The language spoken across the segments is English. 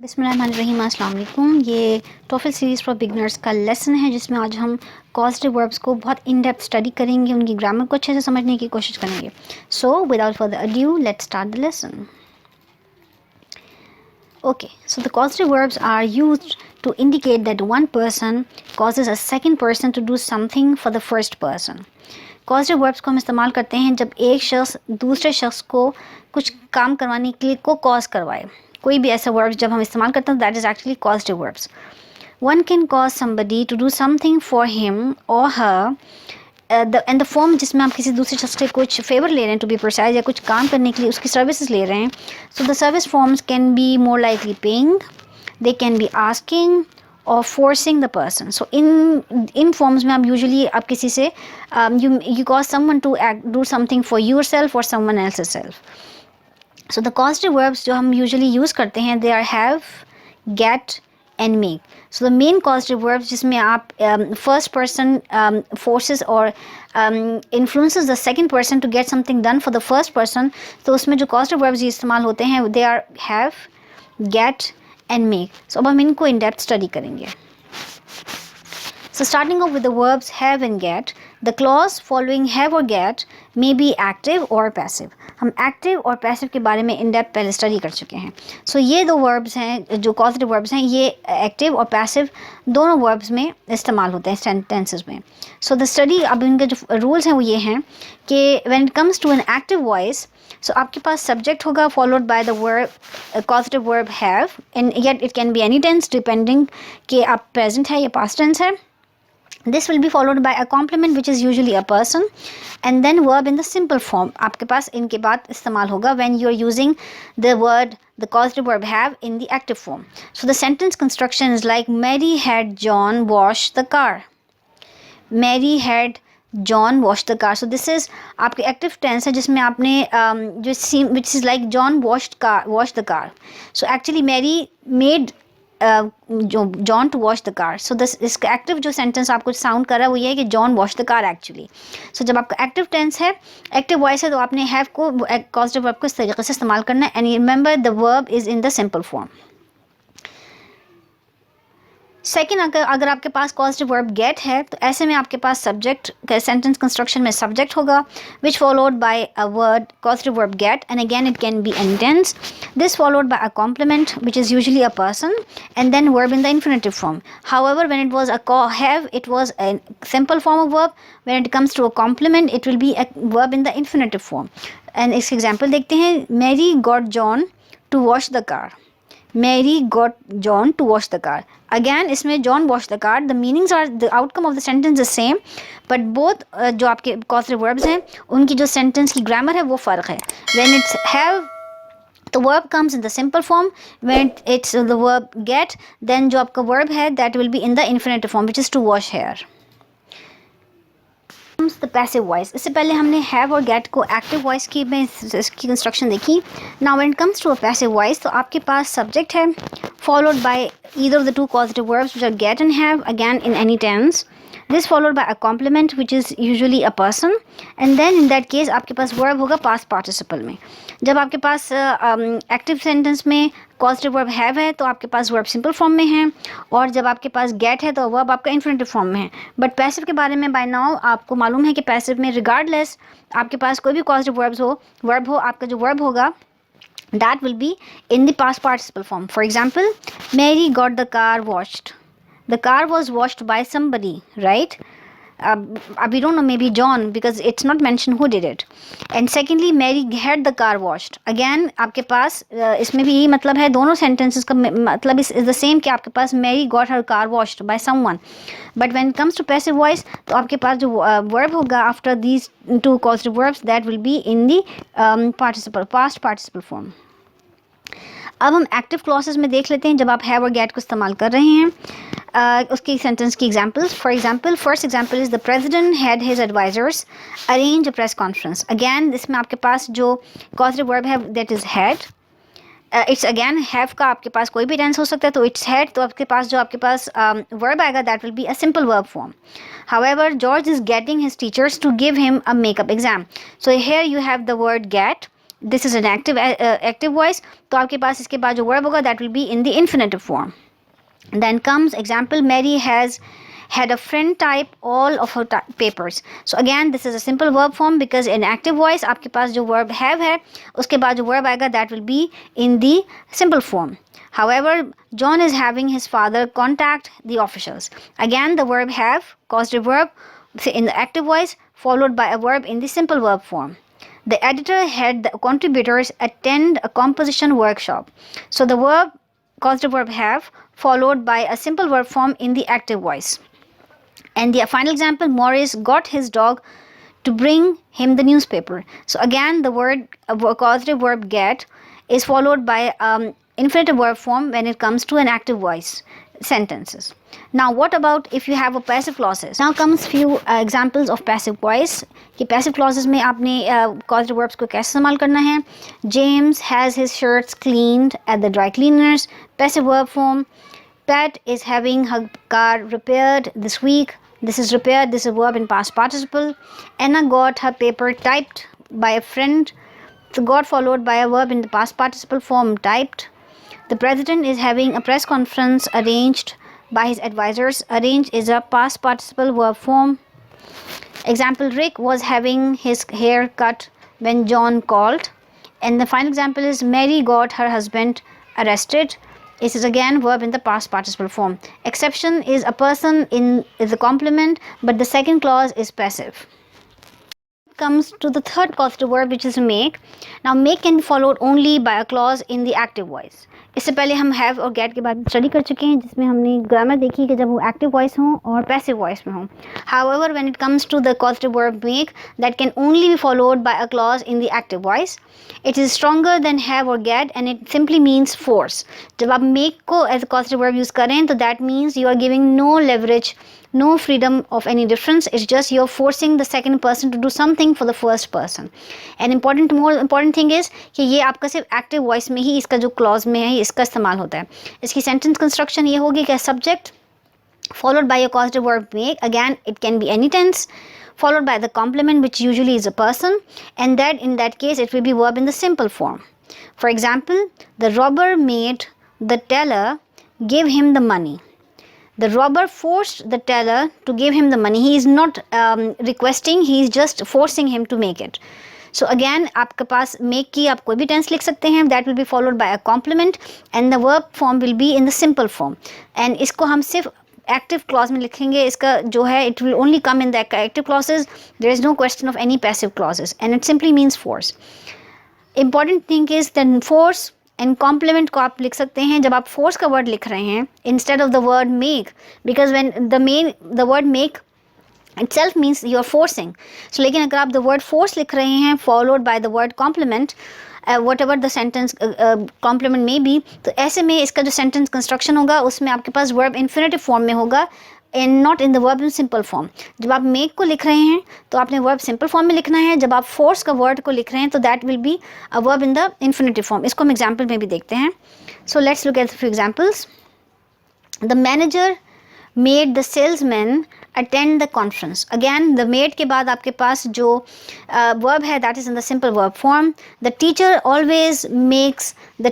बिस्मिल्लाहिर्रहमानिर्रहीम, अस्सलाम वालेकुम। ये टॉफल सीरीज़ फॉर बिगनर्स का लेसन है जिसमें आज हम कॉजेटिव वर्ब्स को बहुत इन डेप्थ स्टडी करेंगे, उनकी ग्रामर को अच्छे से समझने की कोशिश करेंगे। So without further adieu let's start the lesson. Okay, so the causative verbs are used to indicate that one person causes a second person to do something for the first person. Causative verbs को हम इस्तेमाल करते हैं जब एक शख्स दूसरे शख्स को कुछ काम करवाने के लिए को कॉज करवाए। कोई भी ऐसा वर्ब जब हम इस्तेमाल करते हैं that is actually causative verbs. One can cause somebody to do something for him or her and the form जिसमें आप किसी दूसरे शख्स से कुछ फेवर ले रहे हैं, टू बी प्रिसाइज, या कुछ काम करने के लिए उसकी सर्विसेज ले रहे हैं. So the service forms can be more likely paying, they can be asking or forcing the person. So in forms में आप यूजुअली आप किसी से you cause someone to do something for yourself or someone else self. So the causative verbs जो हम usually use करते हैं they are have, get and make. So the main causative verbs जिसमें आप first person forces और influences the second person to get something done for the first person, तो उसमें जो causative verbs इस्तेमाल होते हैं they are have, get and make. So अब हम इनको in depth study करेंगे. So starting off with the verbs have and get, the clause following have or get may be active or passive. हम active और passive के बारे में in depth पहले study कर चुके हैं. So ये दो verbs हैं जो causative verbs हैं, ये active और passive दोनों verbs में इस्तेमाल होते हैं sentences में. So the study अब इनके जो rules हैं वो ये हैं कि when it comes to an active voice, so आपके पास subject होगा followed by the verb causative verb have, and yet it can be any tense depending कि आप present है या past tense है. This will be followed by a complement which is usually a person, and then verb in the simple form. आपके पास इनके बाद इस्तेमाल होगा when you are using the word, the causative verb have in the active form. So the sentence construction is like Mary had John wash the car. Mary had John wash the car. So this is आपके active tense है जिसमें आपने जो which is like John washed the car. So actually Mary made जो John to wash the car. So this इसका active जो sentence आपको sound कर रहा है वो ये है कि John wash the car actually. So जब आपका एक्टिव टेंस है, एक्टिव वॉइस है, तो आपने हैव को कॉजेटिव वर्ब को इस तरीके से इस्तेमाल करना है. And remember the verb is in the simple form. Second, अगर आपके पास कॉजेटिव वर्ब गेट है तो ऐसे में आपके पास सब्जेक्ट सेंटेंस कंस्ट्रक्शन में सब्जेक्ट होगा which followed by a word causative verb get, and again it can be any tense. This followed by a complement which is usually a person, and then verb in the infinitive form. However when it was a have it was a simple form of verb. When it comes to a complement it will be a verb in the infinitive form. And इसका example देखते हैं. Mary got John to wash the car. Mary got John to wash the car. Again इसमें John washed the car. The meanings are, the outcome of the sentence is same, but both जो आपके causative verbs हैं उनकी जो sentence की grammar है वो फ़र्क है. When it's have, the verb comes in the simple form. When it's the verb get, then जो आपका verb है that will be in the infinitive form, which is to wash hair. The passive voice. इससे पहले हमने have और gate को active voice की में इसकी कंस्ट्रक्शन देखी. Now when it comes to a passive voice, तो आपके पास सब्जेक्ट है followed by either of the two causative verbs which are get and have, again in any tense. This followed by a complement which is usually a person, and then in that case आपके पास verb होगा past participle में. जब आपके पास active sentence में causative verb have है तो आपके पास वर्ब सिंपल फॉर्म में है, और जब आपके पास गेट है तो वर्ब आपका इन्फिनेटिव फॉर्म में है. बट पैसिव के बारे में बाय नाउ आपको मालूम है कि पैसिव में रिगार्डलेस आपके पास कोई भी कॉजेटिव वर्ब हो, आपका जो वर्ब होगा that will be in the past participle form. For example, Mary got the car washed. The car was washed by somebody, right? We don't know, maybe John, because it's not mentioned who did it. And secondly, Mary had the car washed. Again आपके पास इसमें भी यही मतलब है, दोनों sentences का मतलब is the same कि आपके पास Mary got her car washed by someone. But when it comes to passive voice, तो आपके पास जो verb होगा after these two causative verbs, that will be in the past participle form. अब हम active clauses में देख लेते हैं जब आप हैव और गेट को इस्तेमाल कर रहे हैं. उसकी सेंटेंस की examples. For example, first example is the president had his advisers arrange a press conference. Again इसमें आपके पास जो कॉजेटिव वर्ब है that is had. It's again have का आपके पास कोई भी टेंस हो सकता है, तो इट्स हैड, तो आपके पास जो आपके पास वर्ब आएगा that will be a simple verb form. However George is getting his teachers to give him a makeup exam. So here you have the word get this is an active voice, तो आपके पास इसके बाद जो verb होगा that will be in the infinitive form. Then comes example, Mary has had a friend type all of her papers. So again this is a simple verb form because in active voice आपके पास जो verb have है उसके बाद जो verb आएगा that will be in the simple form. However, John is having his father contact the officials. Again the verb have, causative verb in the active voice followed by a verb in the simple verb form. The editor had the contributors attend a composition workshop. So the verb, causative verb have followed by a simple verb form in the active voice. And the final example, Morris got his dog to bring him the newspaper. So again the word causative verb get is followed by infinitive verb form when it comes to an active voice sentences. Now what about if you have a passive clauses? Now comes few examples of passive voice कि passive clauses में आपने causative verbs को कैसे इस्तेमाल करना है. James has his shirts cleaned at the dry cleaners, passive verb form. Pat is having her car repaired this week. This is repaired, this is a verb in past participle. Anna got her paper typed by a friend. So got followed by a verb in the past participle form typed. The president is having a press conference arranged by his advisors. Arranged is a past participle verb form. Example, Rick was having his hair cut when John called. And the final example is Mary got her husband arrested. This is again verb in the past participle form. Exception is a person is a complement, but the second clause is passive. Comes to the third causative verb which is make. Now make can be followed only by a clause in the active voice. इससे पहले हम have और get के बारे में study कर चुके हैं जिसमें हमने ग्रामर देखी कि जब वो एक्टिव वॉइस हो और पैसिव वॉइस में हो. However, when it comes to the causative verb make, that can only be followed by a clause in the active voice. It is stronger than have or get and it simply means force. जब आप make को as a causative verb use करें तो that means you are giving no leverage, no freedom of any difference. It's just you're forcing the second person to do something for the first person. And more important thing is कि ये आपका सिर्फ active voice में ही इसका जो clause में है इसका इस्तेमाल होता है. इसकी sentence construction ये होगी कि subject followed by a causative verb make. Again it can be any tense followed by the complement which usually is a person, and that in that case it will be verb in the simple form. For example, the robber made the teller give him the money. The robber forced the teller to give him the money. He is not requesting, he is just forcing him to make it. So again आपके पास make की आप कोई भी tense लिख सकते हैं. That will be followed by a complement and the verb form will be in the simple form. And इसको हम सिर्फ active clause में लिखेंगे. इसका जो है it will only come in the active clauses. There is no question of any passive clauses and it simply means force. Important thing is that force and complement को आप लिख सकते हैं जब आप force का word लिख रहे हैं instead of the word make, because when the word make itself means you are forcing. So लेकिन अगर आप the word force लिख रहे हैं followed by the word complement, whatever the sentence complement may be, तो ऐसे में इसका जो sentence construction होगा उसमें आपके पास verb infinitive form में होगा and not in the verb in simple form. जब आप make को लिख रहे हैं तो आपने verb simple form में लिखना है. जब आप force का word को लिख रहे हैं तो that will be a verb in the infinitive form. इसको हम example में भी देखते हैं. So let's look at a few examples. The manager made the salesman attend the conference. Again the made के बाद आपके पास जो verb है that is in the simple verb form. The teacher always makes the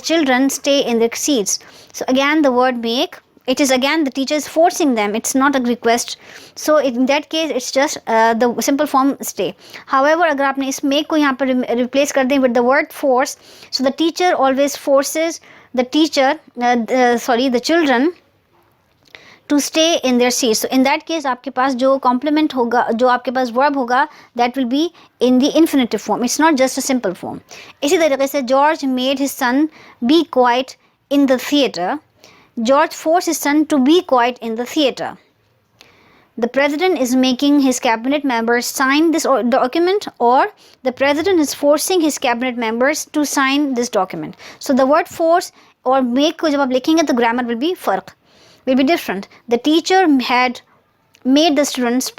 children stay in their seats. So again the word make, it is again the teacher is forcing them, it's not a request. So in that case it's just the simple form stay. However अगर आपने इस make को यहाँ पर replace कर दें with the word force, so the teacher always forces the children to stay in their seats. So in that case आपके पास जो complement होगा, जो आपके पास verb होगा, that will be in the infinitive form. It's not just a simple form. इसी तरीके से George made his son be quiet in the theater. George forced his son to be quiet in the theater. The president is making his cabinet members sign this document, or the president is forcing his cabinet members to sign this document. So the word force or make को जब आप लिखेंगे तो grammar will be different. The teacher had made the students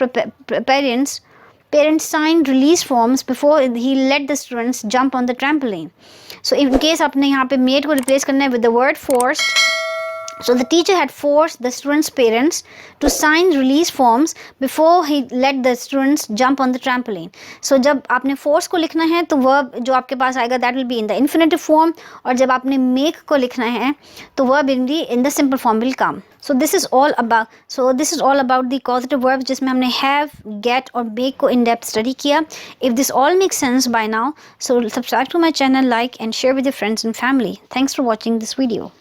parents sign release forms before he let the students jump on the trampoline. So in case आपने यहाँ पे made को replace करना है with the word forced, So the teacher had forced the students' parents to sign release forms before he let the students jump on the trampoline. So जब आपने force को लिखना है तो verb जो आपके पास आएगा that will be in the infinitive form, और जब आपने make को लिखना है तो verb in the simple form will come. So this is all about the causative verbs जिसमें हमने have, get और make को in depth study किया. If this all makes sense by now, so subscribe to my channel, like and share with your friends and family. Thanks for watching this video.